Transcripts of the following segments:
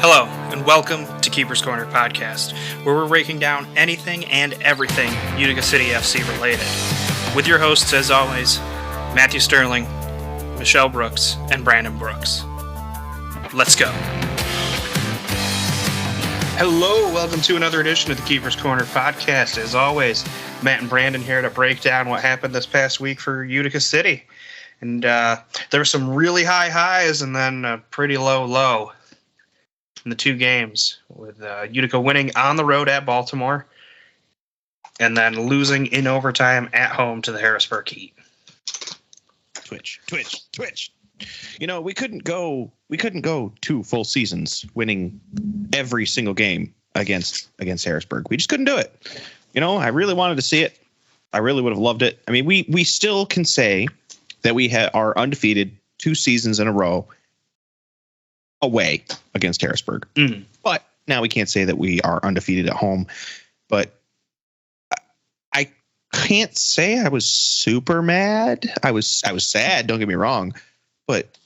Hello, and welcome to Keeper's Corner Podcast, where we're breaking down anything and everything Utica City FC related. With your hosts, as always, Matthew Sterling, Michelle Brooks, and Brandon Brooks. Let's go. Hello, welcome to another edition of the Keeper's Corner Podcast. As always, Matt and Brandon here to break down what happened this past week for Utica City. And there were some really high highs and then a pretty low in the two games, with Utica winning on the road at Baltimore and then losing in overtime at home to the Harrisburg Heat. Twitch. You know, we couldn't go 2 full seasons winning every single game against Harrisburg. We just couldn't do it. You know, I really wanted to see it. I really would have loved it. I mean, we still can say that we are undefeated 2 seasons in a row away against Harrisburg. Mm. But now we can't say that we are undefeated at home. But I can't say I was super mad. I was sad, don't get me wrong, but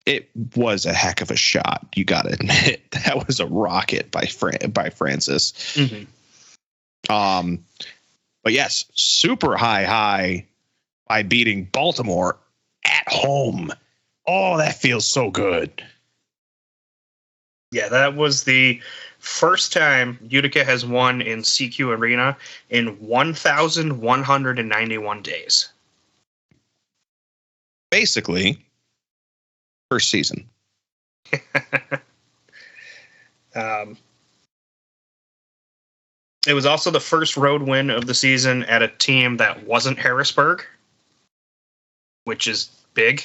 it was a heck of a shot. You got to admit, that was a rocket by Francis. Mm-hmm. But yes, super high by beating Baltimore at home. Oh, that feels so good. Yeah, that was the first time Utica has won in CQ Arena in 1,191 days. Basically, first season. It was also the first road win of the season at a team that wasn't Harrisburg, which is big.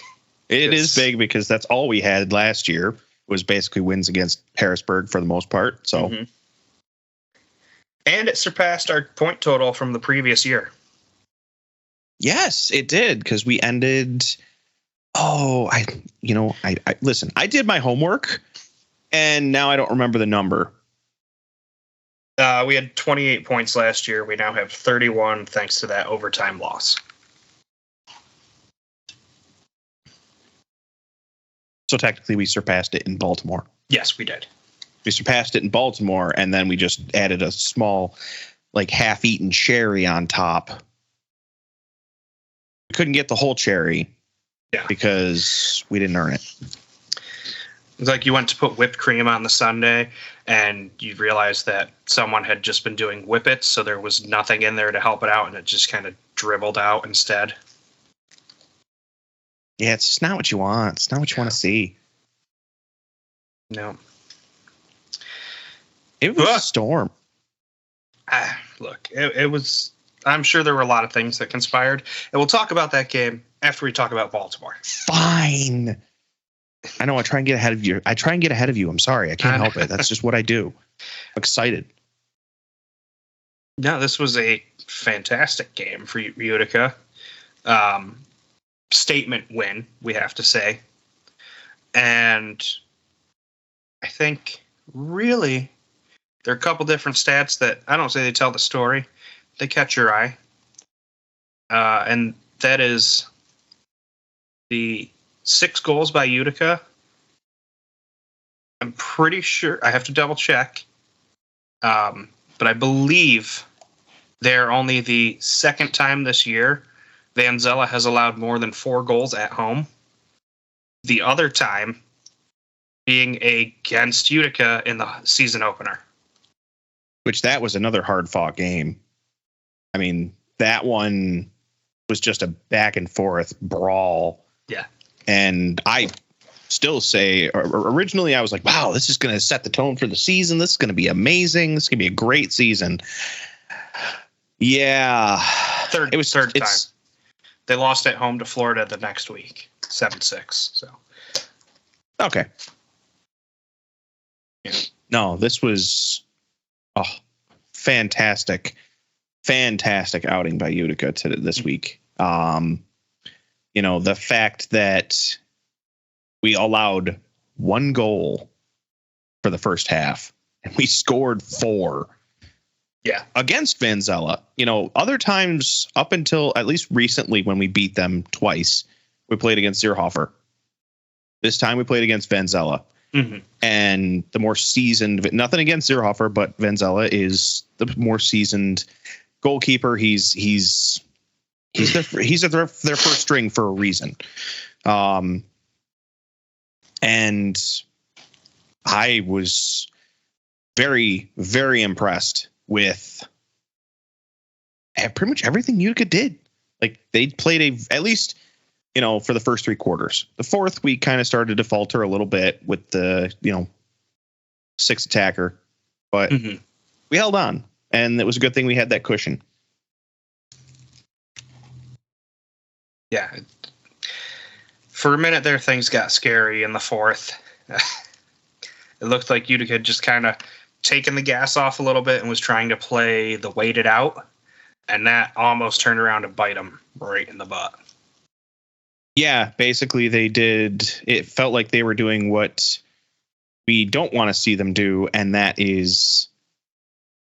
It is big because that's all we had last year was basically wins against Harrisburg for the most part. So, mm-hmm. And it surpassed our point total from the previous year. Yes, it did, because we ended. I listen, I did my homework and now I don't remember the number. We had 28 points last year. We now have 31 thanks to that overtime loss. So technically we surpassed it in Baltimore. Yes, we did. We surpassed it in Baltimore, and then we just added a small, half-eaten cherry on top. We couldn't get the whole cherry because we didn't earn it. It's like you went to put whipped cream on the sundae, and you realized that someone had just been doing whippets, so there was nothing in there to help it out, and it just kind of dribbled out instead. Yeah, it's just not what you want. It's not what you want to see. No. It was a storm. Look, it was. I'm sure there were a lot of things that conspired, and we'll talk about that game after we talk about Baltimore. Fine. I know. I try and get ahead of you. I'm sorry. I can't help it. That's just what I do. I'm excited. No, this was a fantastic game for Utica. Statement win, we have to say. And I think really there are a couple different stats that I don't say they tell the story. They catch your eye. And that is the 6 goals by Utica. I'm pretty sure, I have to double check, but I believe they're only the second time this year Van Zella has allowed more than 4 goals at home. The other time being against Utica in the season opener. Which that was another hard-fought game. I mean, that one was just a back-and-forth brawl. Yeah. And I still say, originally I was like, wow, this is going to set the tone for the season. This is going to be amazing. This is going to be a great season. Yeah. Third time. They lost at home to Florida the next week, 7-6. So, okay. Yeah. No, this was fantastic outing by Utica this week. The fact that we allowed 1 goal for the first half and we scored 4. Yeah. Against Van Zella. Other times up until at least recently when we beat them twice, we played against Zierhofer. This time we played against Van Zella. Mm-hmm. and the more seasoned, nothing against Zierhofer, but Vanzella is the more seasoned goalkeeper. He's their first string for a reason. And I was very, very impressed with pretty much everything Utica did. Like, they played at least, for the first three quarters. The fourth, we kind of started to falter a little bit with the, six attacker, but we held on, and it was a good thing we had that cushion. Yeah. For a minute there, things got scary in the fourth. It looked like Utica had just kind of taken the gas off a little bit and was trying to play the waited out, and that almost turned around to bite them right in the butt. Yeah, basically they did. It felt like they were doing what we don't want to see them do, and that is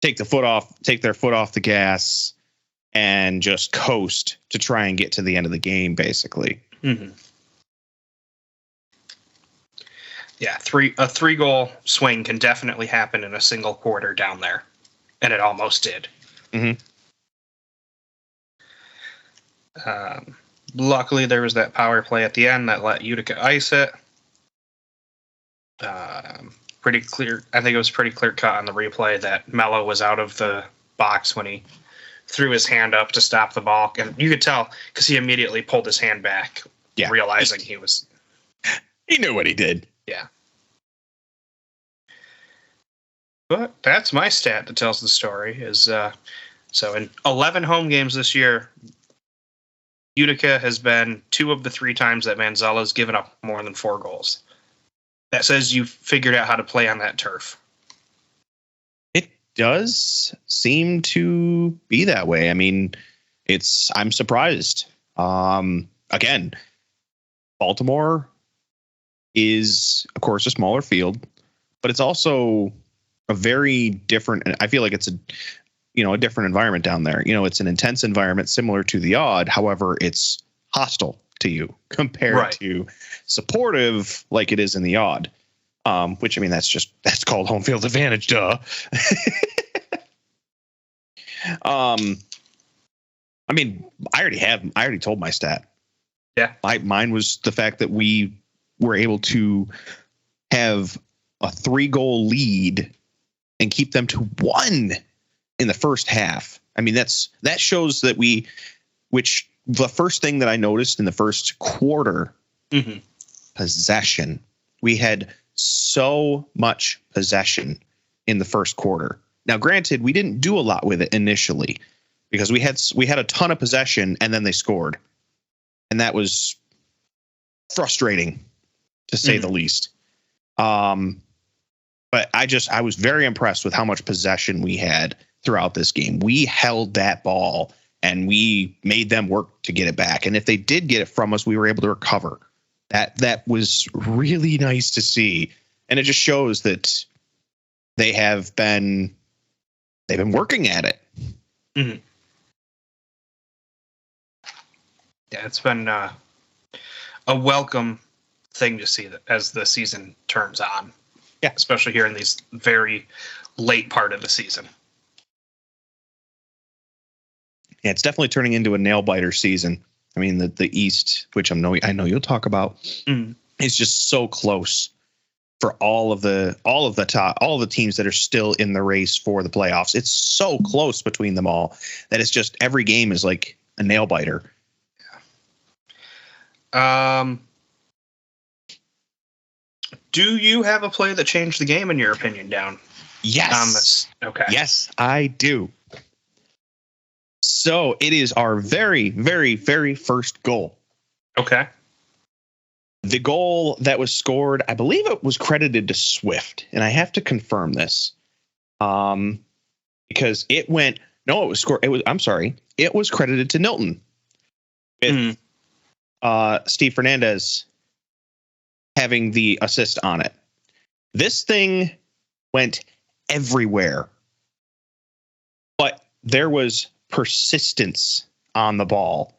take their foot off the gas and just coast to try and get to the end of the game, basically. Mm-hmm. Yeah, a 3-goal swing can definitely happen in a single quarter down there, and it almost did. Mm-hmm. Luckily, there was that power play at the end that let Utica ice it. Pretty clear. I think it was pretty clear cut on the replay that Mello was out of the box when he threw his hand up to stop the ball, and you could tell because he immediately pulled his hand back, realizing he knew what he did. Yeah. But that's my stat that tells the story. Is so in 11 home games this year, Utica has been 2 of the 3 times that Vanzella's given up more than 4 goals. That says you've figured out how to play on that turf. It does seem to be that way. I mean, I'm surprised. Again, Baltimore is, of course, a smaller field, but it's also a very different. I feel like it's a different environment down there. It's an intense environment similar to the Odd. However, it's hostile to you compared to supportive like it is in the Odd. Which, I mean, that's called home field advantage. Duh. I mean, I already told my stat. Yeah. Mine was the fact that we were able to have a 3-goal lead and keep them to 1 in the first half. I mean, that shows that which the first thing that I noticed in the first quarter, possession. We had so much possession in the first quarter. Now, granted, we didn't do a lot with it initially because we had a ton of possession and then they scored. And that was frustrating to say the least. But I was very impressed with how much possession we had throughout this game. We held that ball and we made them work to get it back. And if they did get it from us, we were able to recover. That was really nice to see. And it just shows that they've been working at it. Mm-hmm. Yeah, it's been a welcome thing to see that as the season turns on. Yeah, especially here in these very late part of the season. Yeah, it's definitely turning into a nail biter season. I mean, the East, which I know you'll talk about, is just so close for all of the teams that are still in the race for the playoffs. It's so close between them all that it's just every game is like a nail biter. Yeah. Do you have a play that changed the game in your opinion, Down? Yes. Okay. Yes, I do. So it is our very, very, very first goal. Okay. The goal that was scored, I believe it was credited to Swift, and I have to confirm this. Because it was credited to Nilton. With Steve Fernandez having the assist on it. This thing went everywhere. But there was persistence on the ball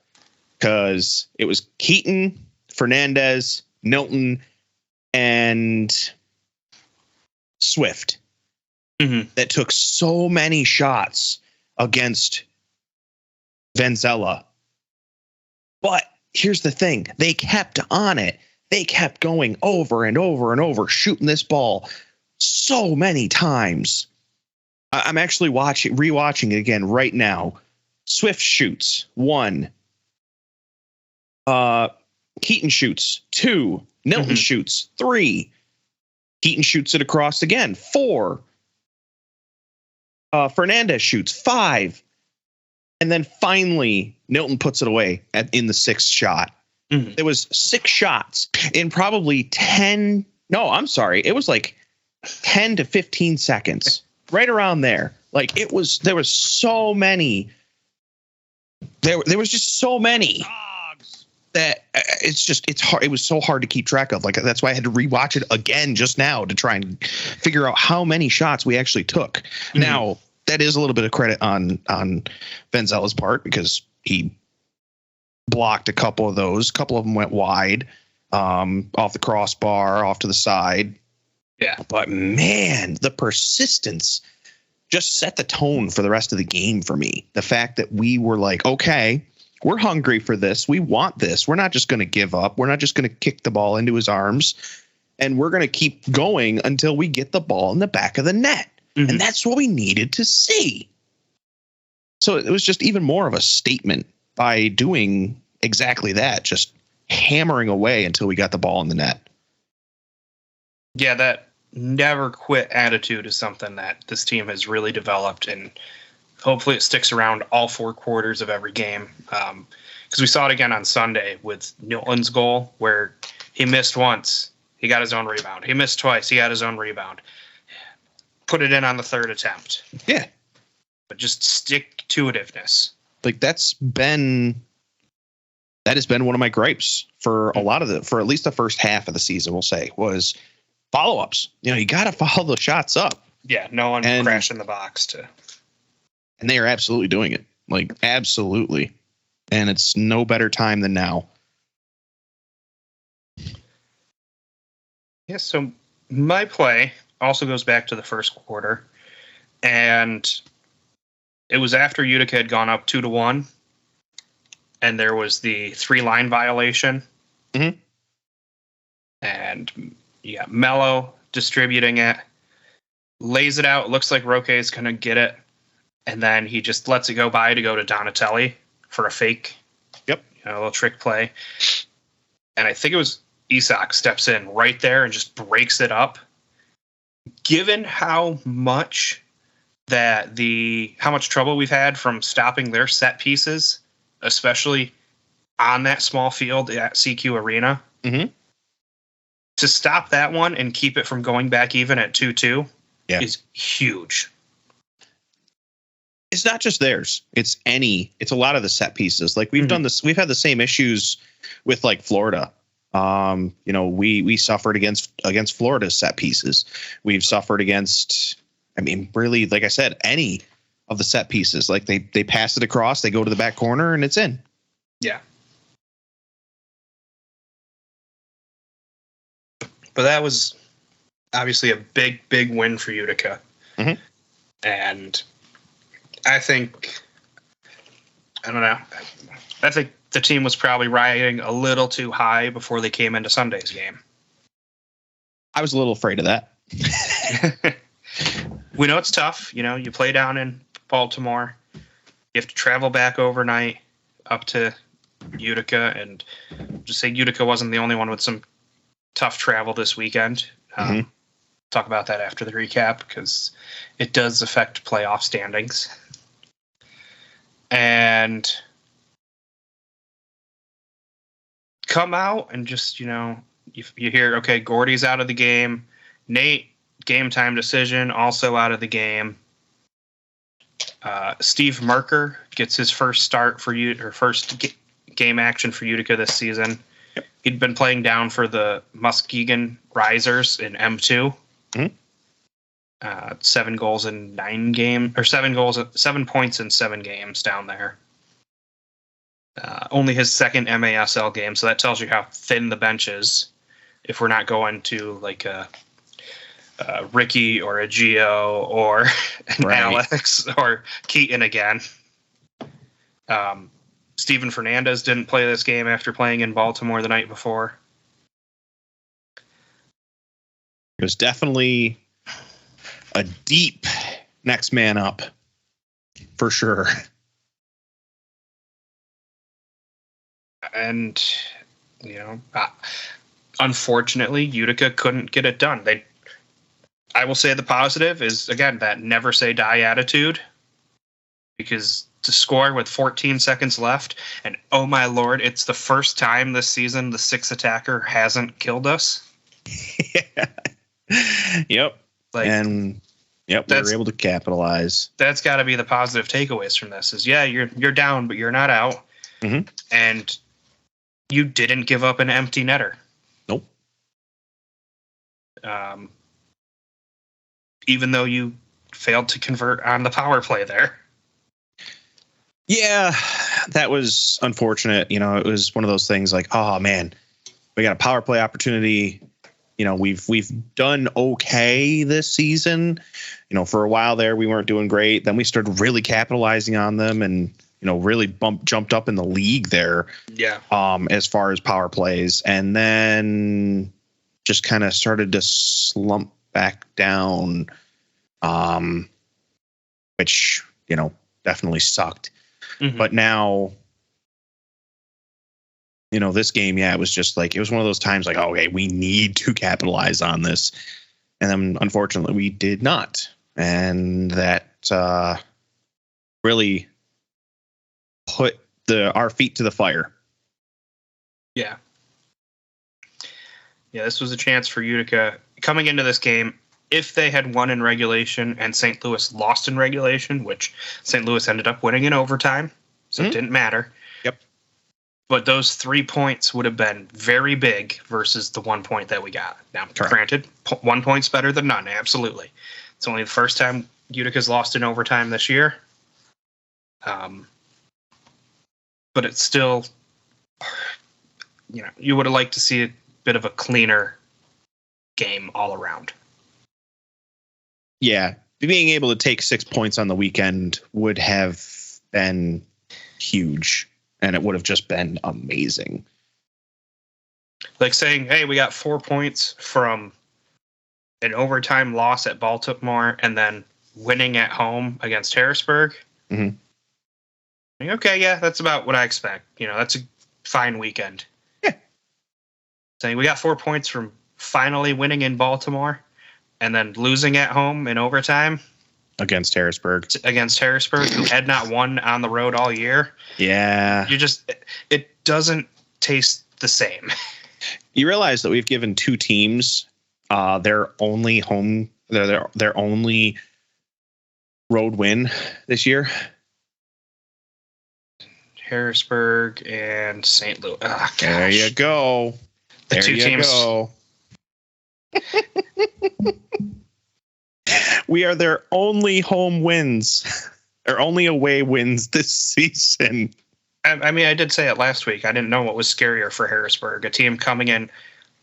because it was Keaton, Fernandez, Nilton, and Swift that took so many shots against Venzella. But here's the thing. They kept on it. They kept going over and over and over, shooting this ball so many times. I'm actually rewatching it again right now. Swift shoots 1. Keaton shoots 2. Milton shoots 3. Keaton shoots it across again 4. Fernandez shoots 5. And then finally, Milton puts it away in the 6th shot. There was 6 shots in probably 10. No, I'm sorry. It was like 10 to 15 seconds, right around there. Like there was so many. There was just so many that it's hard. It was so hard to keep track of. Like, that's why I had to rewatch it again just now to try and figure out how many shots we actually took. Now, that is a little bit of credit on Venzella's part, because he blocked a couple of those. A couple of them went wide, off the crossbar, off to the side. Yeah. But man, the persistence just set the tone for the rest of the game for me. The fact that we were like, okay, we're hungry for this. We want this. We're not just going to give up. We're not just going to kick the ball into his arms. And we're going to keep going until we get the ball in the back of the net. And that's what we needed to see. So it was just even more of a statement by doing exactly that, just hammering away until we got the ball in the net. Yeah, that never quit attitude is something that this team has really developed, and hopefully it sticks around all 4 quarters of every game. Because we saw it again on Sunday with Newton's goal, where he missed once, he got his own rebound. He missed twice, he got his own rebound. Put it in on the 3rd attempt. Yeah. But just stick-to-itiveness. Like, that has been one of my gripes for for at least the first half of the season, we'll say, was follow-ups. You got to follow the shots up. Yeah, no one crashing the box to. And they are absolutely doing it. Like, absolutely. And it's no better time than now. Yeah, so my play also goes back to the first quarter. And it was after Utica had gone up 2-1. And there was the 3-line violation. And you got Mello distributing it. Lays it out. Looks like Roque is going to get it. And then he just lets it go by to go to Donatelli for a fake. Yep. A little trick play. And I think it was Isak steps in right there and just breaks it up. Given how much trouble we've had from stopping their set pieces, especially on that small field at CQ Arena, to stop that one and keep it from going back even at 2-2 is huge. It's not just theirs. It's a lot of the set pieces. Like, we've done this. We've had the same issues with, like, Florida. We suffered against Florida's set pieces. We've suffered against, really, like I said, any of the set pieces. Like, they pass it across, they go to the back corner, and it's in. Yeah. But that was obviously a big, big win for Utica. And I think the team was probably riding a little too high before they came into Sunday's game. I was a little afraid of that. We know it's tough. You play down in Baltimore. You have to travel back overnight up to Utica, and just say Utica wasn't the only one with some tough travel this weekend. Talk about that after the recap, because it does affect playoff standings. And come out and just, you hear, okay, Gordy's out of the game. Nate, game time decision, also out of the game. Steve Merker gets his first start for first game action for Utica this season. Yep. He'd been playing down for the Muskegon Risers in M2. 7 goals in 9 games, or 7 points in 7 games down there. Only his second MASL game, so that tells you how thin the bench is. If we're not going to like a Ricky or a Gio or an Right. Alex or Keaton again. Steven Fernandez didn't play this game after playing in Baltimore the night before. It was definitely a deep next man up, for sure. And, unfortunately, Utica couldn't get it done. I will say the positive is, again, that never say die attitude, because to score with 14 seconds left, and oh my lord, it's the first time this season the sixth attacker hasn't killed us. Yep. We were able to capitalize. That's got to be the positive takeaways from this is, you're down, but you're not out. Mm-hmm. And you didn't give up an empty netter. Nope. Even though you failed to convert on the power play there. Yeah, that was unfortunate. It was one of those things like, oh man, we got a power play opportunity. We've done okay this season. For a while there, we weren't doing great. Then we started really capitalizing on them and, really jumped up in the league there. Yeah. As far as power plays, and then just kind of started to slump back down, which, definitely sucked. Mm-hmm. But now, this game, it was just like, it was one of those times like, okay, we need to capitalize on this. And then unfortunately we did not. And that really put our feet to the fire. Yeah. Yeah, this was a chance for Utica coming into this game. If they had won in regulation and St. Louis lost in regulation, which St. Louis ended up winning in overtime, so it didn't matter. Yep. But those 3 points would have been very big versus the 1 point that we got. Now, Correct. Granted, 1 point's better than none, absolutely. It's only the first time Utica's lost in overtime this year. But it's still, you would have liked to see a bit of a cleaner game all around. Yeah, being able to take 6 points on the weekend would have been huge, and it would have just been amazing. Like saying, hey, we got 4 points from an overtime loss at Baltimore and then winning at home against Harrisburg. Mm-hmm. Okay, yeah, that's about what I expect. That's a fine weekend. Yeah. Saying we got 4 points from finally winning in Baltimore and then losing at home in overtime against Harrisburg, who had not won on the road all year. Yeah. It doesn't taste the same. You realize that we've given two teams their only road win this year? Harrisburg and St. Louis. Oh, there you go. The two teams. Go. We are their only home wins, or only away wins this season. I mean, I did say it last week. I didn't know what was scarier for Harrisburg. A team coming in,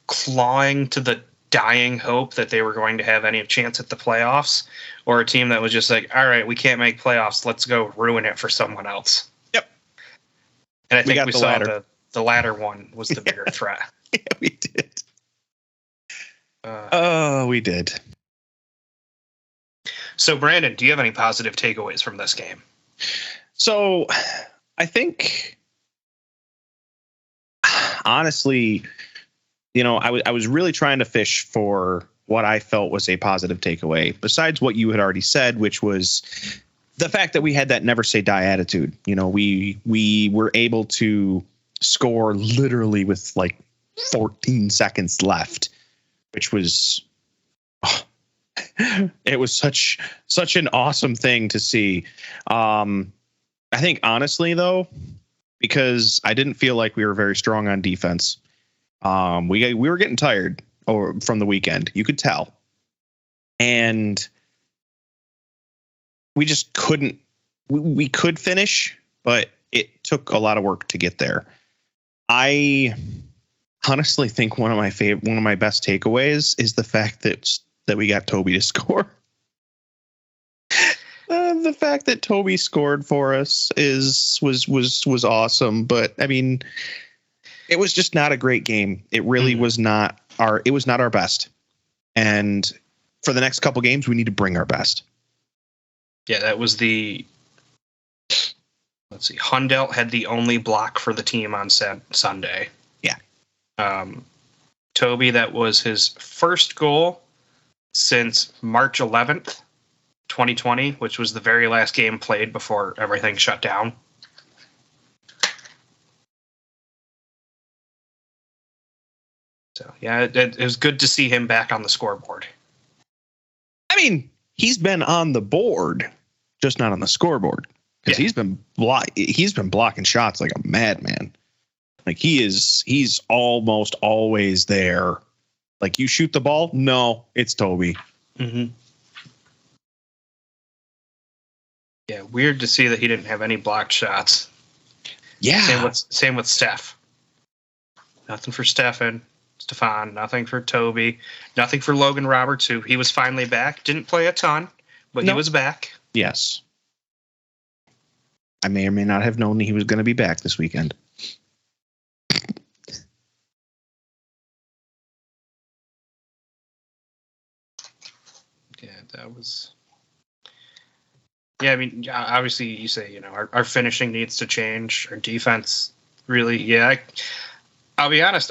clawing to the dying hope that they were going to have any chance at the playoffs, or a team that was just like, all right, we can't make playoffs. Let's go ruin it for someone else. Yep. And I think we saw latter. The latter one was the bigger threat. Yeah, we did. We did. So, Brandon, do you have any positive takeaways from this game? So, I think, honestly, I was really trying to fish for what I felt was a positive takeaway, besides what you had already said, which was the fact that we had that never say die attitude. We were able to score literally with like 14 seconds left, which was it was such an awesome thing to see. I think honestly though, because I didn't feel like we were very strong on defense. We were getting tired from the weekend. You could tell. And we just couldn't. We could finish, but it took a lot of work to get there. I honestly think one of my best takeaways is the fact that that we got Toby to score. The fact that Toby scored for us was awesome, but I mean, it was just not a great game. It really was not our best. And for the next couple games, we need to bring our best. Yeah, that was let's see, Hundelt had the only block for the team on Sunday. Yeah. Toby, that was his first goal since March 11th, 2020, which was the very last game played before everything shut down. So, yeah, it was good to see him back on the scoreboard. I mean, he's been on the board, just not on the scoreboard, because he's been blocking shots like a madman. Like he's almost always there. Like, you shoot the ball, no, it's Toby. Mm-hmm. Yeah, weird to see that he didn't have any blocked shots. Yeah. Same with Steph. Nothing for Stefan. Nothing for Toby, nothing for Logan Roberts, who he was finally back. Didn't play a ton, but he was back. Yes. I may or may not have known he was going to be back this weekend. Yeah, that was... Yeah, I mean, obviously you say, our finishing needs to change. Our defense really, I'll be honest,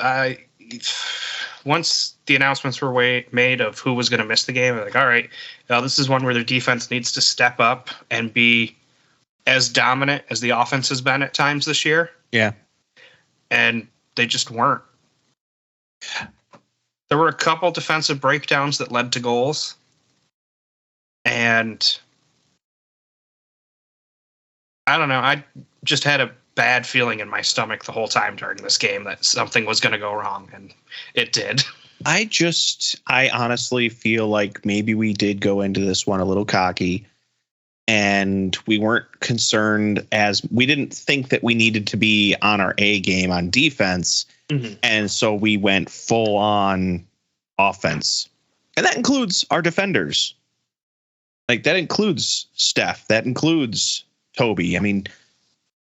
once the announcements were made of who was going to miss the game, I'm like, all right, this is one where their defense needs to step up and be as dominant as the offense has been at times this year. Yeah. And they just weren't. There were a couple defensive breakdowns that led to goals. And I don't know, I just had a bad feeling in my stomach the whole time during this game that something was going to go wrong, and it did. I honestly feel like maybe we did go into this one a little cocky, and we weren't concerned, as we didn't think that we needed to be on our A game on defense. Mm-hmm. And so we went full on offense, and that includes our defenders. Like, that includes Steph, that includes Toby. I mean,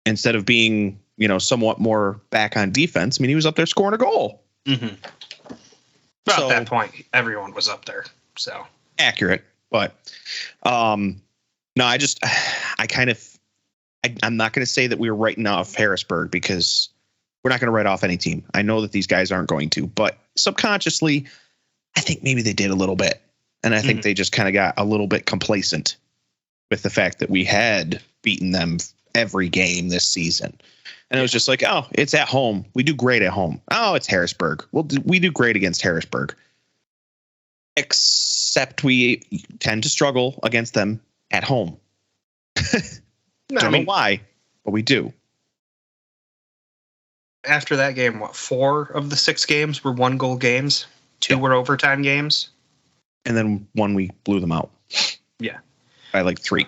instead of being, somewhat more back on defense, I mean, he was up there scoring a goal. Mm-hmm. Well, at that point, everyone was up there. So accurate. But no, I'm not going to say that we were writing off Harrisburg, because we're not going to write off any team. I know that these guys aren't going to, but subconsciously, I think maybe they did a little bit. And I think they just kind of got a little bit complacent with the fact that we had beaten them every game this season. And it was just like, oh, it's at home. We do great at home. Oh, it's Harrisburg. We do great against Harrisburg. Except we tend to struggle against them at home. Don't know why, but we do. After that game, 4 of the 6 games were 1-goal games. 2 were overtime games. And then 1 we blew them out. Yeah. By like 3.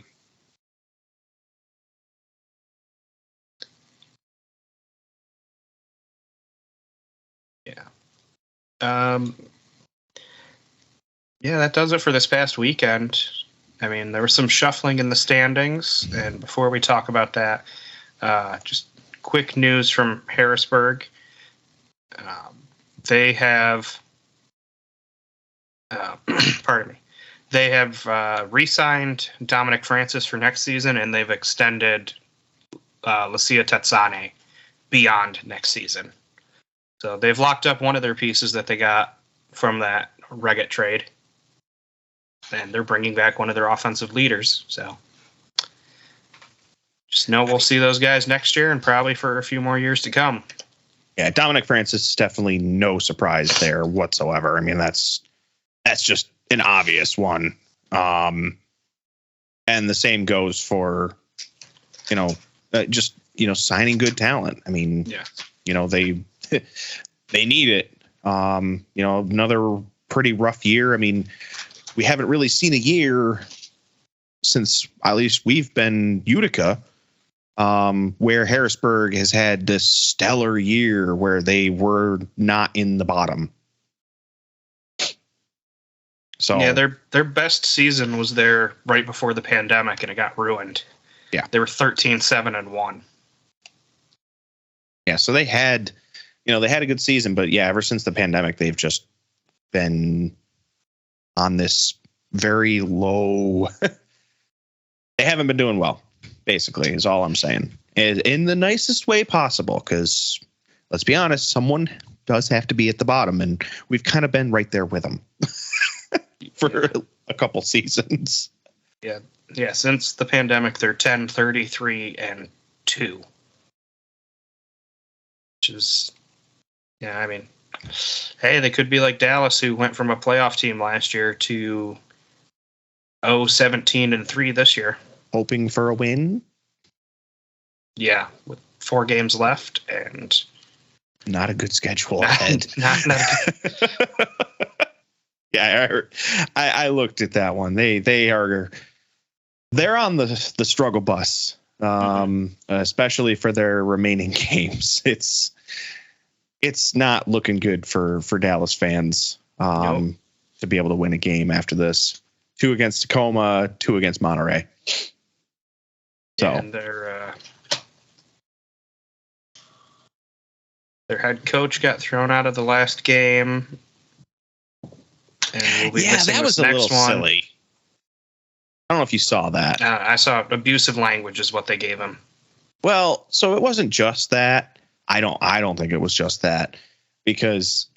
Yeah. Yeah, that does it for this past weekend. I mean, there was some shuffling in the standings, and before we talk about that, just quick news from Harrisburg. They have, pardon me, they have re-signed Dominic Francis for next season, and they've extended Lucia Tetsane beyond next season. So they've locked up one of their pieces that they got from that Reggett trade, and they're bringing back one of their offensive leaders. So just know we'll see those guys next year and probably for a few more years to come. Yeah, Dominic Francis is definitely no surprise there whatsoever. I mean, that's just an obvious one. And the same goes for, signing good talent. I mean, they need it. Another pretty rough year. I mean, we haven't really seen a year since at least we've been Utica, where Harrisburg has had this stellar year where they were not in the bottom. So yeah, their best season was there right before the pandemic, and it got ruined. Yeah. They were 13-7-1. Yeah, so they had a good season, but yeah, ever since the pandemic, they've just been on this very low. They haven't been doing well, basically, is all I'm saying. And in the nicest way possible, because let's be honest, someone does have to be at the bottom, and we've kind of been right there with them for a couple seasons. Yeah. Yeah, since the pandemic, they're 10-33-2. Which is, yeah, I mean, hey, they could be like Dallas, who went from a playoff team last year to 17-3 this year. Hoping for a win. Yeah, with 4 games left and not a good schedule ahead. Not good. Yeah, I looked at that one. They're on the struggle bus, especially for their remaining games. It's not looking good for Dallas fans to be able to win a game after this. 2 against Tacoma, 2 against Monterey. So and their head coach got thrown out of the last game. And we'll be that was a little silly. I don't know if you saw that. I saw abusive language is what they gave him. Well, so it wasn't just that. I don't think it was just that, because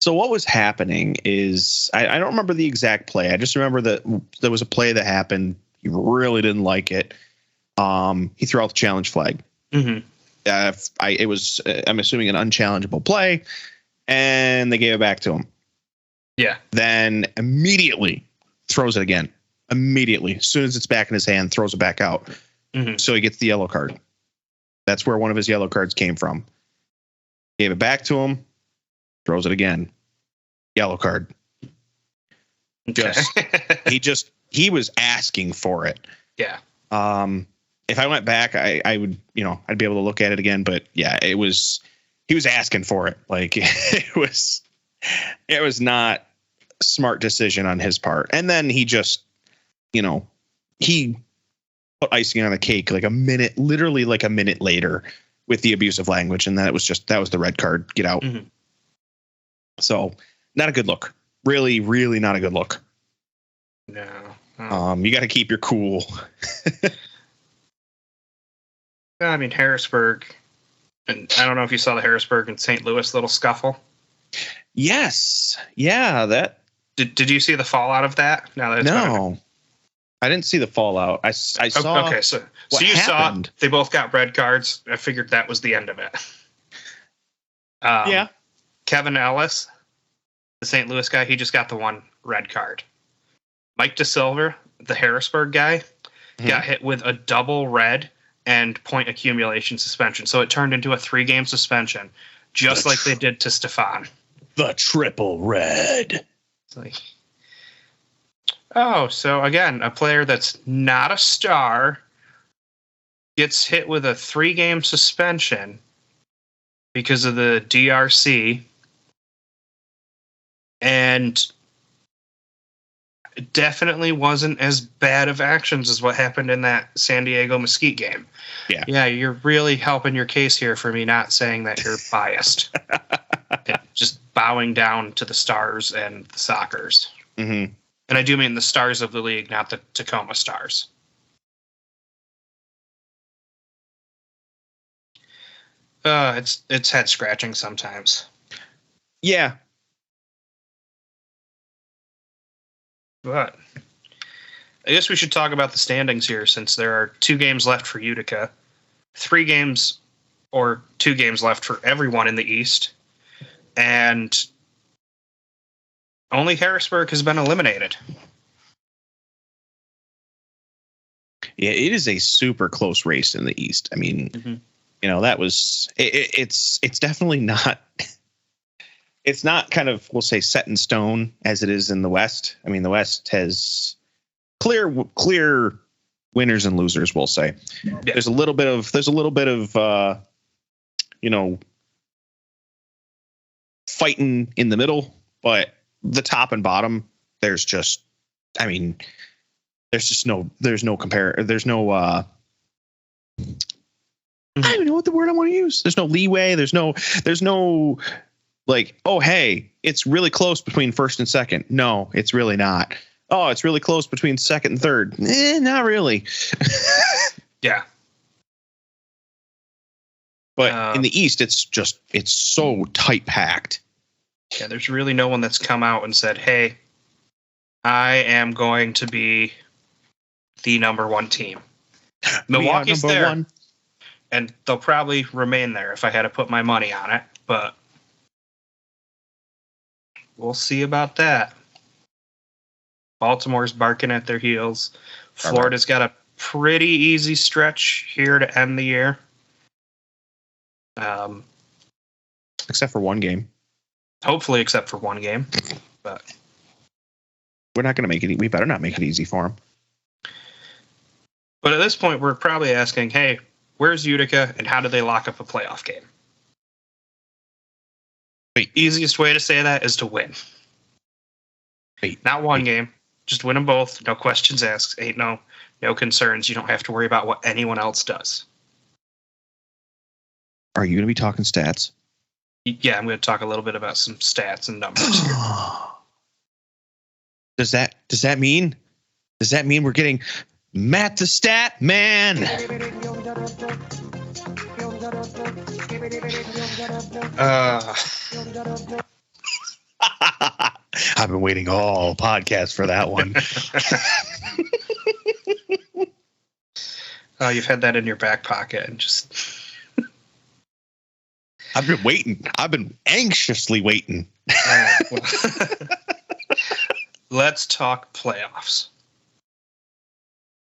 so what was happening is I don't remember the exact play. I just remember that there was a play that happened. He really didn't like it. He threw out the challenge flag. Mm-hmm. It was, I'm assuming, an unchallengeable play, and they gave it back to him. Yeah. Then immediately throws it again. Immediately, as soon as it's back in his hand, throws it back out. Mm-hmm. So he gets the yellow card. That's where one of his yellow cards came from. Gave it back to him, throws it again. Yellow card. Okay. He was asking for it. Yeah. If I went back, I would, I'd be able to look at it again. But yeah, he was asking for it. Like it was not a smart decision on his part. And then he just, he put icing on the cake literally a minute later with the abusive language. And then that was the red card. Get out. Mm-hmm. So not a good look. Really, really not a good look. No. You got to keep your cool. I mean, Harrisburg, and I don't know if you saw the Harrisburg and St. Louis little scuffle. Yes. Yeah. That. Did you see the fallout of that? No. I didn't see the fallout. I saw. Okay, so you happened. saw they both got red cards. I figured that was the end of it. Yeah. Kevin Ellis, the St. Louis guy, he just got the 1 red card. Mike DeSilva, the Harrisburg guy, got hit with a double red and point accumulation suspension. So it turned into a 3-game suspension, just like they did to Stefan. The triple red. It's like, so again, a player that's not a star gets hit with a 3-game suspension because of the DRC, and it definitely wasn't as bad of actions as what happened in that San Diego Mesquite game. Yeah, you're really helping your case here for me not saying that you're biased. And just bowing down to the Stars and the Sockers. Mm-hmm. And I do mean the stars of the league, not the Tacoma Stars. It's head scratching sometimes. Yeah. But I guess we should talk about the standings here, since there are 2 games left for Utica, 3 games or 2 games left for everyone in the East, and only Harrisburg has been eliminated. Yeah, it is a super close race in the East. I mean, that was it's definitely not. It's not kind of, we'll say, set in stone as it is in the West. I mean, the West has clear winners and losers, we'll say. Yeah. There's a little bit of fighting in the middle, But the top and bottom, there's no compare. There's no, I don't even know what the word I want to use. There's no leeway. There's no like, oh, hey, it's really close between first and second. No, it's really not. Oh, it's really close between second and third. Not really. Yeah. But in the East, it's so tight packed. Yeah, there's really no one that's come out and said, hey, I am going to be the number one team. Milwaukee's there, one. And they'll probably remain there if I had to put my money on it, but we'll see about that. Baltimore's barking at their heels. Florida's got a pretty easy stretch here to end the year. Except for one game. Hopefully, except for one game. But we're not going to make it. We better not make it easy for them. But at this point, we're probably asking, hey, where's Utica and how do they lock up a playoff game? The easiest way to say that is to win. Not one game. Just win them both. No questions asked. Ain't no concerns. You don't have to worry about what anyone else does. Are you going to be talking stats? Yeah, I'm going to talk a little bit about some stats and numbers here. Does that mean we're getting Matt the Stat Man? I've been waiting all podcast for that one. Oh, you've had that in your back pocket and just. I've been waiting. I've been anxiously waiting. Let's talk playoffs.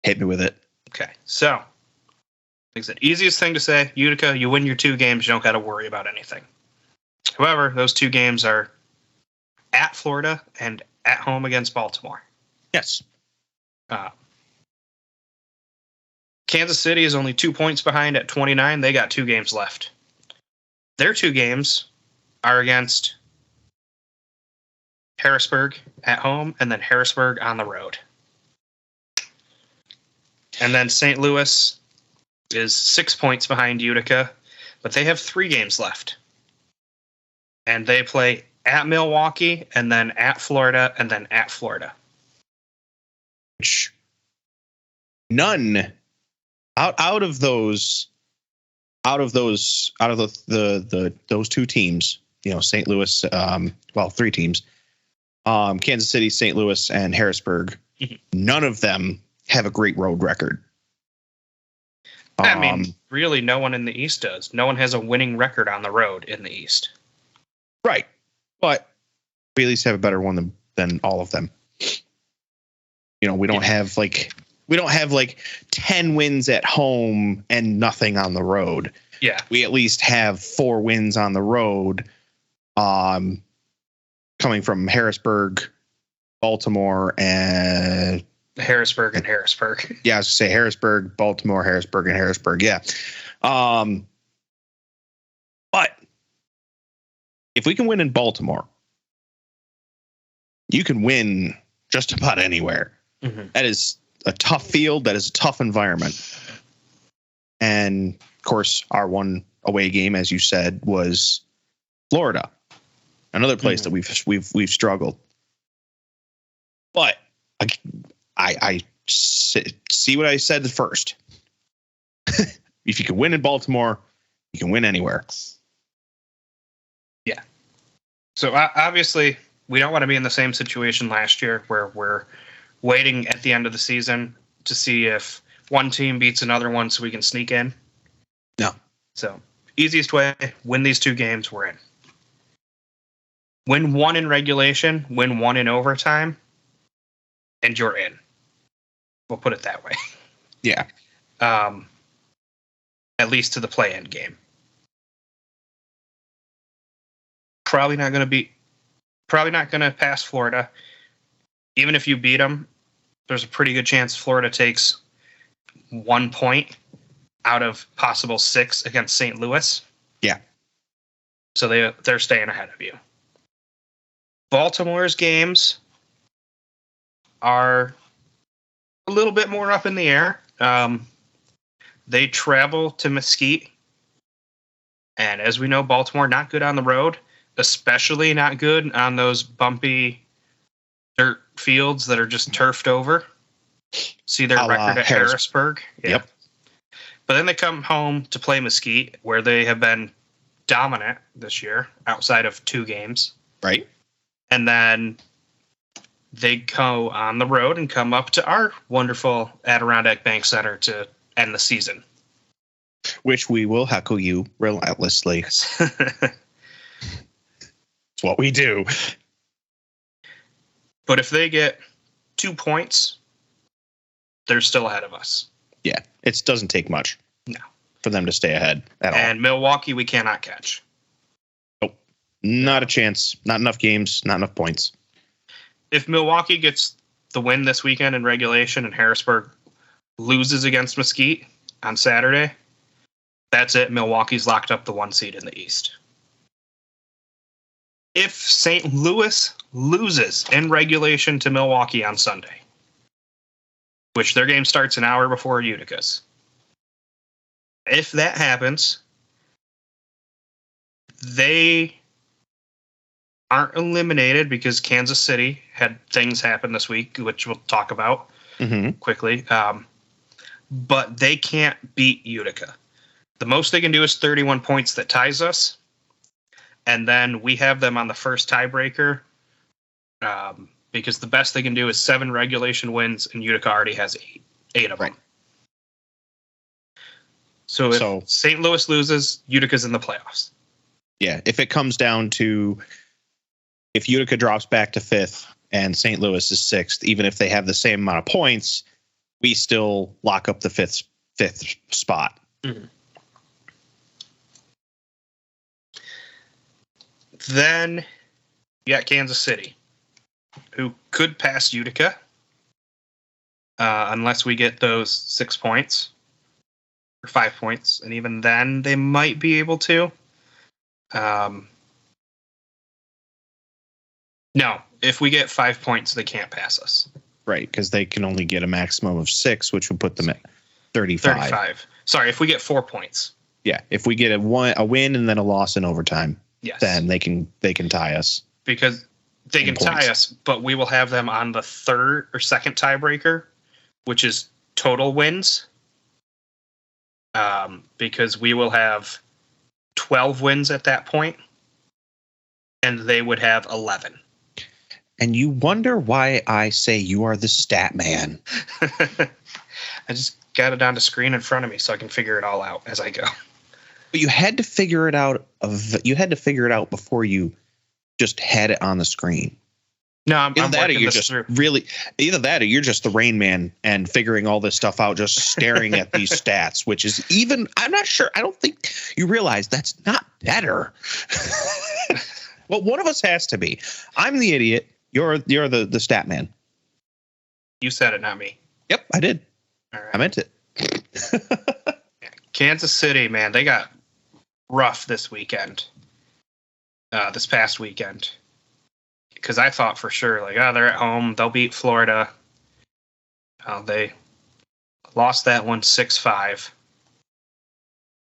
Hit me with it. Okay, so like I said, easiest thing to say, Utica, you win your 2 games, you don't got to worry about anything. However, those 2 games are at Florida and at home against Baltimore. Yes. Kansas City is only 2 points behind at 29. They got 2 games left. Their 2 games are against Harrisburg at home and then Harrisburg on the road. And then St. Louis is 6 points behind Utica, but they have 3 games left. And they play at Milwaukee and then at Florida and then at Florida. Which none out of those 2 teams, St. Louis, 3 teams, Kansas City, St. Louis, and Harrisburg, none of them have a great road record. I mean, really, no one in the East does. No one has a winning record on the road in the East. Right. But we at least have a better one than all of them. We don't have 10 wins at home and nothing on the road. Yeah. We at least have 4 wins on the road, coming from Harrisburg, Baltimore, and Harrisburg. Yeah, I was going to say Harrisburg, Baltimore, Harrisburg, and Harrisburg. Yeah. But if we can win in Baltimore, you can win just about anywhere. Mm-hmm. That is a tough field. That is a tough environment. And of course, our one away game, as you said, was Florida, another place that we've struggled. But I see what I said first. If you can win in Baltimore, you can win anywhere. Yeah. So obviously, we don't want to be in the same situation last year where we're waiting at the end of the season to see if one team beats another one so we can sneak in. No. So easiest way, win these 2 games, we're in. Win 1 in regulation, win 1 in overtime, and you're in. We'll put it that way. Yeah. At least to the play-in game. Probably not going to pass Florida. Even if you beat them, there's a pretty good chance Florida takes 1 point out of possible 6 against St. Louis. Yeah. So they're staying ahead of you. Baltimore's games are a little bit more up in the air. They travel to Mesquite. And as we know, Baltimore, not good on the road, especially not good on those bumpy dirt fields that are just turfed over. See their record at Harrisburg. Yeah. Yep. But then they come home to play Mesquite, where they have been dominant this year, outside of 2 games. Right. And then they go on the road and come up to our wonderful Adirondack Bank Center to end the season. Which we will heckle you relentlessly. It's what we do. But if they get 2 points, they're still ahead of us. Yeah, it doesn't take much. No. For them to stay ahead at all. And Milwaukee, we cannot catch. Nope. Not a chance. Not enough games. Not enough points. If Milwaukee gets the win this weekend in regulation and Harrisburg loses against Mesquite on Saturday, that's it. Milwaukee's locked up the 1 seed in the East. If St. Louis loses in regulation to Milwaukee on Sunday, which their game starts an hour before Utica's, if that happens, they aren't eliminated because Kansas City had things happen this week, which we'll talk about quickly. But they can't beat Utica. The most they can do is 31 points that ties us. And then we have them on the first tiebreaker because the best they can do is 7 regulation wins, and Utica already has 8 of them. So if St. Louis loses, Utica's in the playoffs. Yeah, if it comes down to if Utica drops back to 5th and St. Louis is 6th, even if they have the same amount of points, we still lock up the fifth spot. Mm-hmm. Then you got Kansas City, who could pass Utica unless we get those 6 points or 5 points, and even then they might be able to. No, if we get 5 points, they can't pass us. Right, because they can only get a maximum of 6, which would put them at 35. Sorry, if we get 4 points. Yeah, if we get a win and then a loss in overtime, yes, then they can tie us. Because they can tie us, but we will have them on the third or second tiebreaker, which is total wins. Because we will have 12 wins at that point, and they would have 11. And you wonder why I say you are the stat man. I just got it on the screen in front of me so I can figure it all out as I go. But you had to figure it out. You had to figure it out before you just had it on the screen. No, I'm either that, or you're just through. Either that, or you're just the Rain Man and figuring all this stuff out, just staring at these stats. Which is even. I'm not sure. I don't think you realize that's not better. Well, one of us has to be. I'm the idiot. You're the stat man. You said it, not me. Yep, I did. All right. I meant it. Kansas City, man, they got rough this weekend. This past weekend. Because I thought for sure, they're at home. They'll beat Florida. They lost that one 6-5,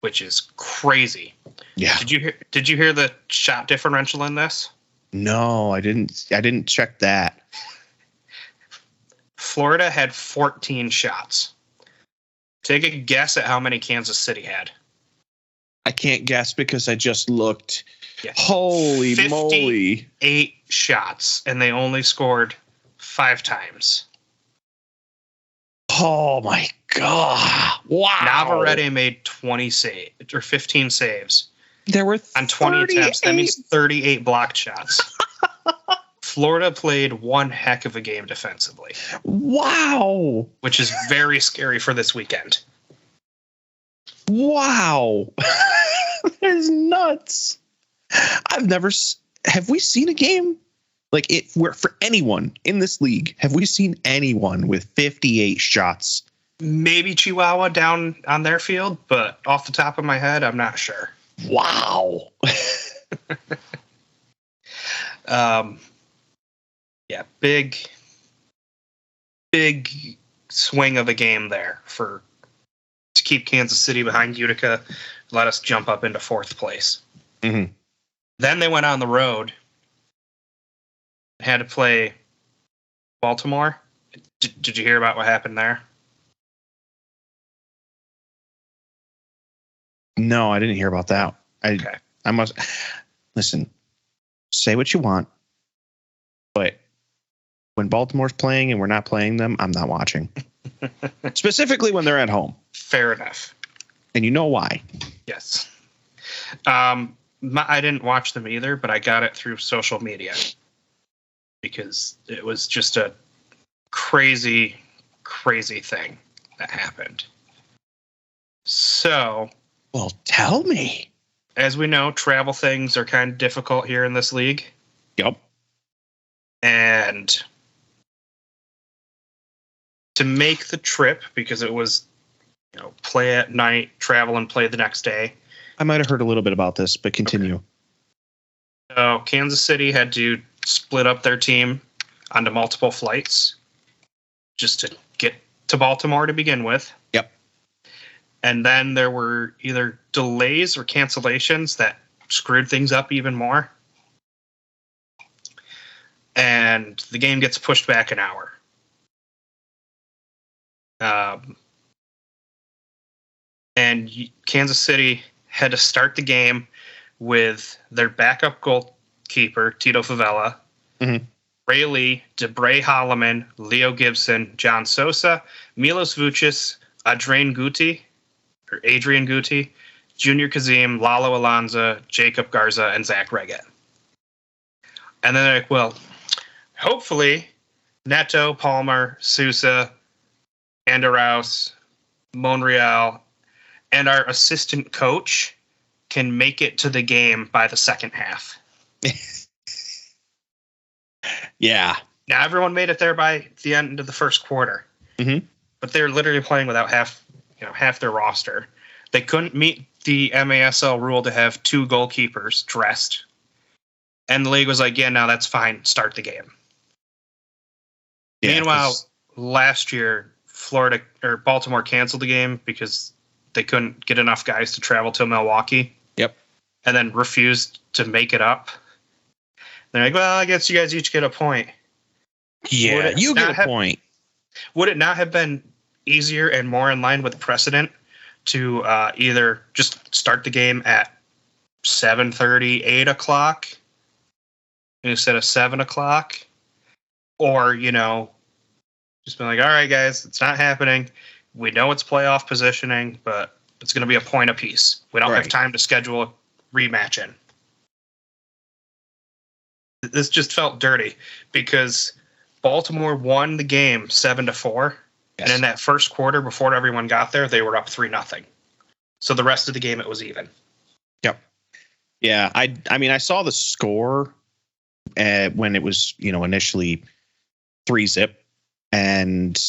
which is crazy. Yeah. Did you hear the shot differential in this? No, I didn't check that. Florida had 14 shots. Take a guess at how many Kansas City had. I can't guess because I just looked. Yeah. Holy moly. 8 shots, and they only scored 5 times. Oh, my God. Wow. Navarrete made 15 saves. There were on 20 attempts. That means 38 blocked shots. Florida played one heck of a game defensively. Wow. Which is very scary for this weekend. Wow. That is nuts. Have we seen a game like it where for anyone in this league, have we seen anyone with 58 shots? Maybe Chihuahua down on their field, but off the top of my head, I'm not sure. Wow. Yeah, big swing of a game there to keep Kansas City behind Utica, let us jump up into 4th place. Mm-hmm. Then they went on the road, had to play Baltimore. Did you hear about what happened there? No, I didn't hear about that. Okay. I must listen. Say what you want, but when Baltimore's playing and we're not playing them, I'm not watching. Specifically when they're at home. Fair enough. And you know why? Yes. I didn't watch them either, but I got it through social media because it was just a crazy thing that happened. So, well, tell me. As we know, travel things are kind of difficult here in this league. Yep. And to make the trip, because it was, play at night, travel and play the next day. I might have heard a little bit about this, but continue. Okay. So Kansas City had to split up their team onto multiple flights just to get to Baltimore to begin with. Yep. And then there were either delays or cancellations that screwed things up even more. And the game gets pushed back an hour. And Kansas City had to start the game with their backup goalkeeper, Tito Favela, mm-hmm. Ray Lee, DeBray Holloman, Leo Gibson, John Sosa, Milos Vucic, Adrian Guti, Junior Kazim, Lalo Alonso, Jacob Garza, and Zach Reget. And then they're like, well, hopefully Neto, Palmer, Sousa, Andaraus, Monreal, and our assistant coach can make it to the game by the second half. Yeah. Now, everyone made it there by the end of the first quarter. Mm-hmm. But they're literally playing without half their roster. They couldn't meet the MASL rule to have 2 goalkeepers dressed. And the league was like, yeah, no, that's fine. Start the game. Yeah, meanwhile, last year, Baltimore canceled the game because they couldn't get enough guys to travel to Milwaukee. Yep. And then refused to make it up. They're like, well, I guess you guys each get a point. Yeah, you get a point. Would it not have been easier and more in line with precedent to either just start the game at 7:30, 8 o'clock instead of 7 o'clock? Or, just be like, all right, guys, it's not happening. We know it's playoff positioning, but it's going to be a point apiece. We don't have time to schedule a rematch in. This just felt dirty because Baltimore won the game 7-4. Yes. And in that first quarter, before everyone got there, they were up 3-0. So the rest of the game, it was even. Yep. Yeah. I mean, I saw the score when it was, initially 3-0. And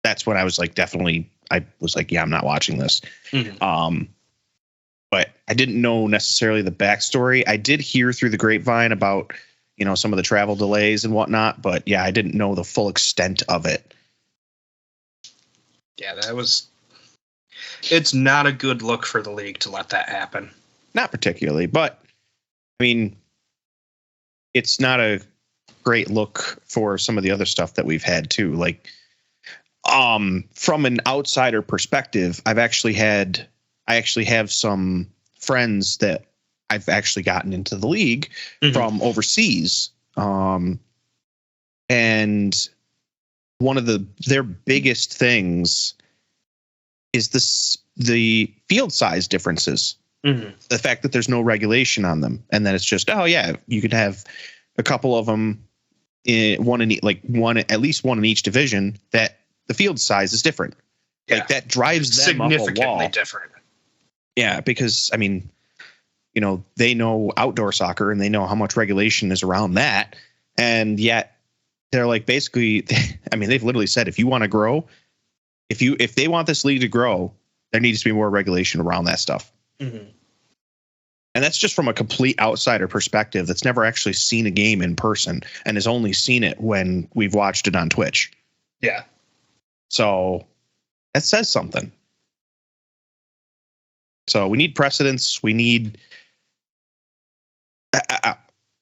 that's when I was like, yeah, I'm not watching this. Mm-hmm. But I didn't know necessarily the backstory. I did hear through the grapevine about, some of the travel delays and whatnot. But yeah, I didn't know the full extent of it. Yeah, it's not a good look for the league to let that happen. Not particularly, but I mean, it's not a great look for some of the other stuff that we've had too. Like, from an outsider perspective, I actually have some friends that I've actually gotten into the league mm-hmm. from overseas. And one of their biggest things is the field size differences. Mm-hmm. The fact that there's no regulation on them, and that it's just, oh yeah, you could have a couple of them at least one in each division, that the field size is different. Yeah. Like that drives them significantly up a wall. Different. Yeah, because I mean, they know outdoor soccer and they know how much regulation is around that, and yet they're like, basically, I mean, they've literally said, if you want to grow, if they want this league to grow, there needs to be more regulation around that stuff. Mm-hmm. And that's just from a complete outsider perspective that's never actually seen a game in person and has only seen it when we've watched it on Twitch. Yeah. So that says something. So we need precedents. We need.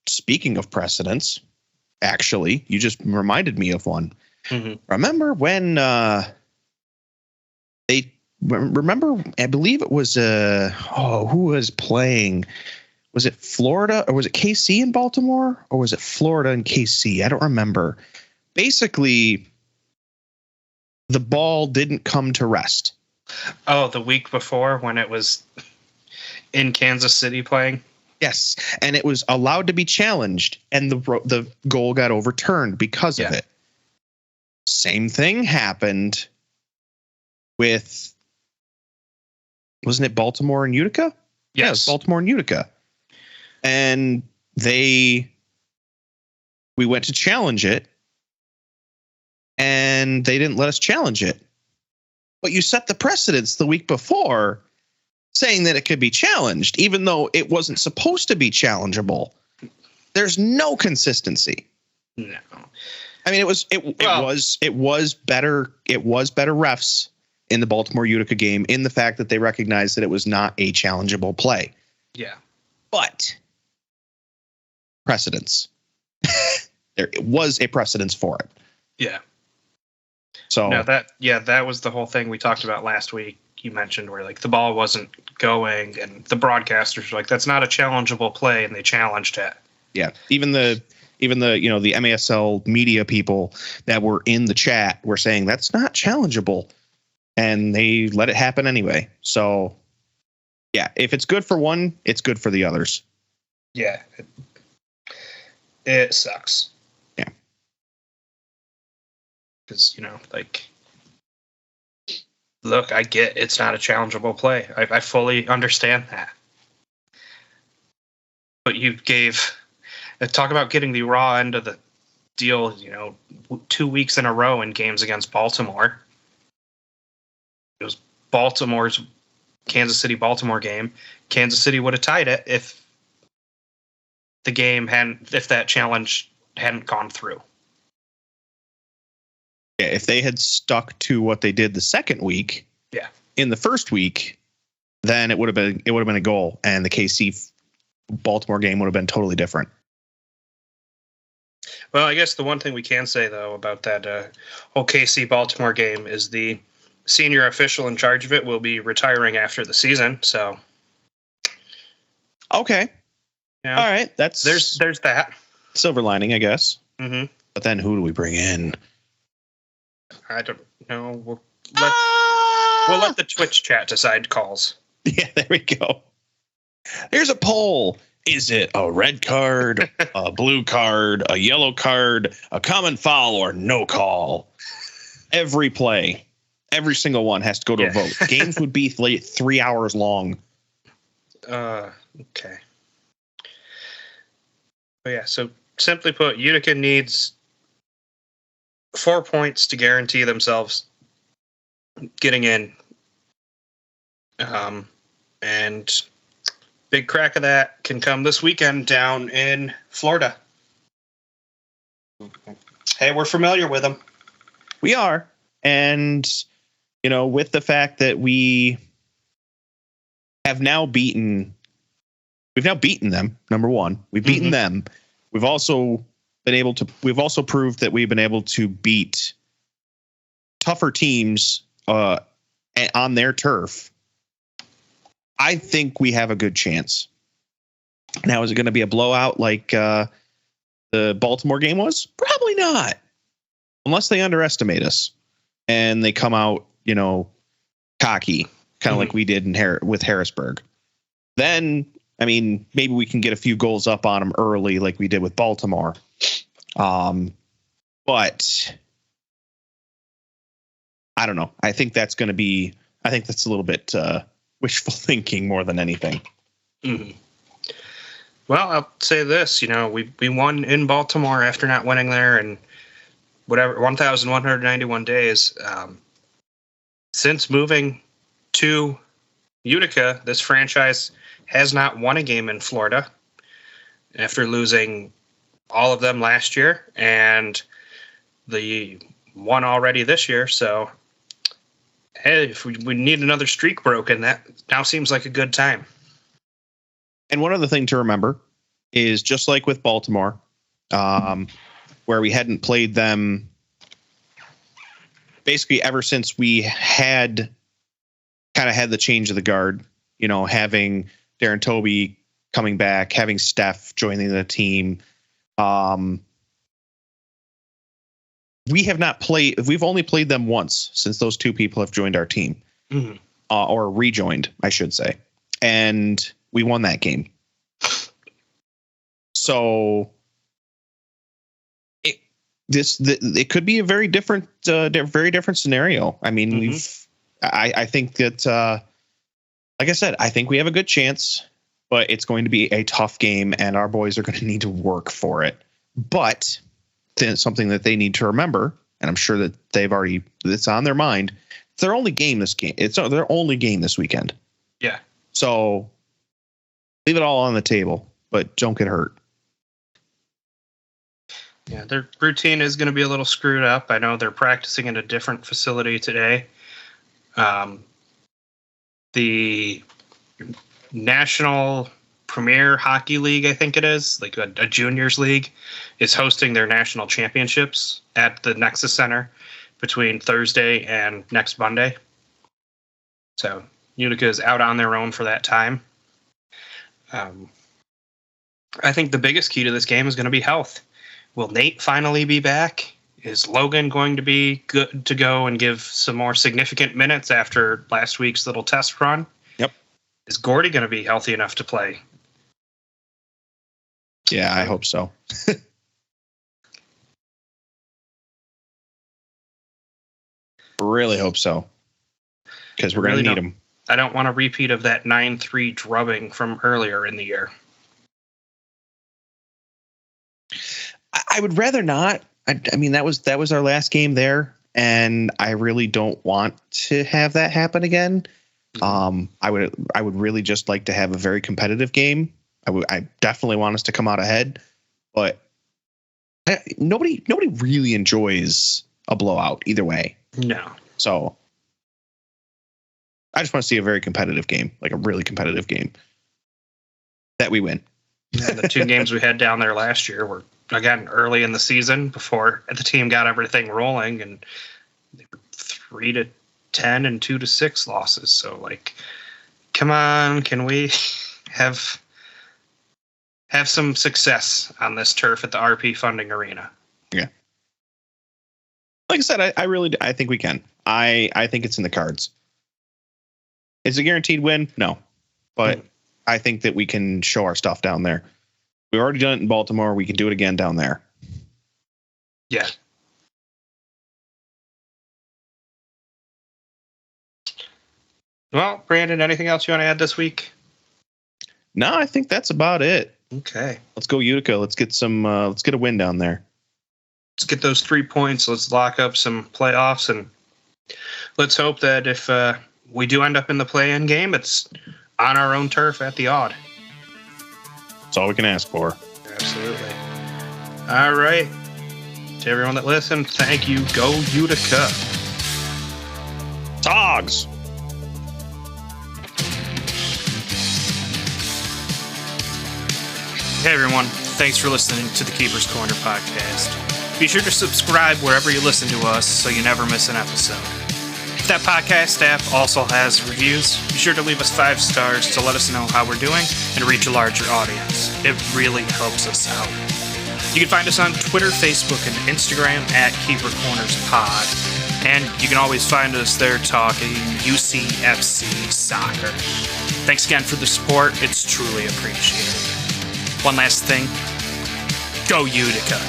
Speaking of precedents, actually, you just reminded me of one. Mm-hmm. Remember when remember, I believe it was who was playing? Was it Florida or was it KC in Baltimore or was it Florida and KC? I don't remember. Basically, the ball didn't come to rest. Oh, the week before when it was in Kansas City playing? Yes, and it was allowed to be challenged, and the goal got overturned because of it. Same thing happened with, wasn't it Baltimore and Utica? Yes. Yeah, it was Baltimore and Utica. And we went to challenge it, and they didn't let us challenge it. But you set the precedence the week before saying that it could be challenged, even though it wasn't supposed to be challengeable. There's no consistency. No. I mean, it was better refs in the Baltimore Utica game in the fact that they recognized that it was not a challengeable play. Yeah. But precedence. There was a precedence for it. Yeah. So no, that was the whole thing we talked about last week. You mentioned where like the ball wasn't going and the broadcasters were like, that's not a challengeable play, and they challenged it. Yeah. Even the the MASL media people that were in the chat were saying that's not challengeable, and they let it happen anyway. So yeah, if it's good for one, it's good for the others. Yeah. It sucks. Yeah. Because, like, look, I get it's not a challengeable play. I fully understand that. But you talk about getting the raw end of the deal, 2 weeks in a row in games against Baltimore. It was Baltimore's Kansas City-Baltimore game. Kansas City would have tied it if that challenge hadn't gone through. Yeah, if they had stuck to what they did the second week, in the first week, then it would have been a goal, and the KC Baltimore game would have been totally different. Well, I guess the one thing we can say though about that whole KC Baltimore game is the senior official in charge of it will be retiring after the season. So, okay, all right, there's that silver lining, I guess. Mm-hmm. But then who do we bring in? I don't know. We'll let the Twitch chat decide calls. Yeah, there we go. Here's a poll. Is it a red card, a blue card, a yellow card, a common foul, or no call? Every play, every single one has to go to a vote. Games would be 3 hours long. Okay. But yeah, so simply put, Utica needs 4 points to guarantee themselves getting in. And big crack of that can come this weekend down in Florida. Hey, we're familiar with them. We are. And, with the fact that we've now beaten them, number one. We've beaten them. We've also proved that we've been able to beat tougher teams on their turf. I think we have a good chance. Now, is it going to be a blowout like the Baltimore game was? Probably not. Unless they underestimate us and they come out, cocky, kind of like we did with Harrisburg. Then, I mean, maybe we can get a few goals up on them early like we did with Baltimore. But I don't know. I think that's a little bit wishful thinking more than anything. Mm-hmm. Well, I'll say this, we won in Baltimore after not winning there in 1,191 days. Since moving to Utica, this franchise has not won a game in Florida after losing all of them last year and the one already this year. So, hey, if we need another streak broken, that now seems like a good time. And one other thing to remember is just like with Baltimore, where we hadn't played them basically ever since we had the change of the guard, having Darren Toby coming back, having Steph joining the team. We've only played them once since those two people have joined our team, or rejoined, I should say. And we won that game. So it could be a very different scenario. I mean, I think that, like I said, I think we have a good chance, but it's going to be a tough game and our boys are going to need to work for it. But something that they need to remember, and I'm sure that it's on their mind. It's their only game It's their only game this weekend. Yeah. So leave it all on the table, but don't get hurt. Yeah, their routine is going to be a little screwed up. I know they're practicing in a different facility today. The National Premier Hockey League, I think it is, like a juniors league, is hosting their national championships at the Nexus Center between Thursday and next Monday. So Utica is out on their own for that time. I think the biggest key to this game is going to be health. Will Nate finally be back? Is Logan going to be good to go and give some more significant minutes after last week's little test run? Yep. Is Gordy going to be healthy enough to play? Yeah, I hope so. Really hope so. Because we're going to need him. I don't want a repeat of that 9-3 drubbing from earlier in the year. I would rather not. I mean, that was our last game there, and I really don't want to have that happen again. I would really just like to have a very competitive game. I definitely want us to come out ahead, but nobody really enjoys a blowout either way. No. So I just want to see a very competitive game, like a really competitive game that we win. Yeah, the two games we had down there last year were, again, early in the season before the team got everything rolling, and they were 3-10 and 2-6 losses. So, like, come on, can we have some success on this turf at the RP Funding Arena? Yeah. Like I said, I think we can. I think it's in the cards. Is it a guaranteed win? No, but I think that we can show our stuff down there. We've already done it in Baltimore. We can do it again down there. Yeah. Well, Brandon, anything else you want to add this week? No, I think that's about it. Okay. Let's go Utica. Let's get a win down there. Let's get those 3 points. Let's lock up some playoffs, and let's hope that if we do end up in the play-in game, it's on our own turf at the Odd. That's all we can ask for. Absolutely. All right. To everyone that listened, thank you. Go Utica. Dogs. Hey, everyone. Thanks for listening to the Keeper's Corner podcast. Be sure to subscribe wherever you listen to us so you never miss an episode. If that podcast app also has reviews, be sure to leave us 5 stars to let us know how we're doing and reach a larger audience. It really helps us out. You can find us on Twitter, Facebook, and Instagram at Keeper Corners Pod. And you can always find us there talking UCFC soccer. Thanks again for the support. It's truly appreciated. One last thing. Go Utica.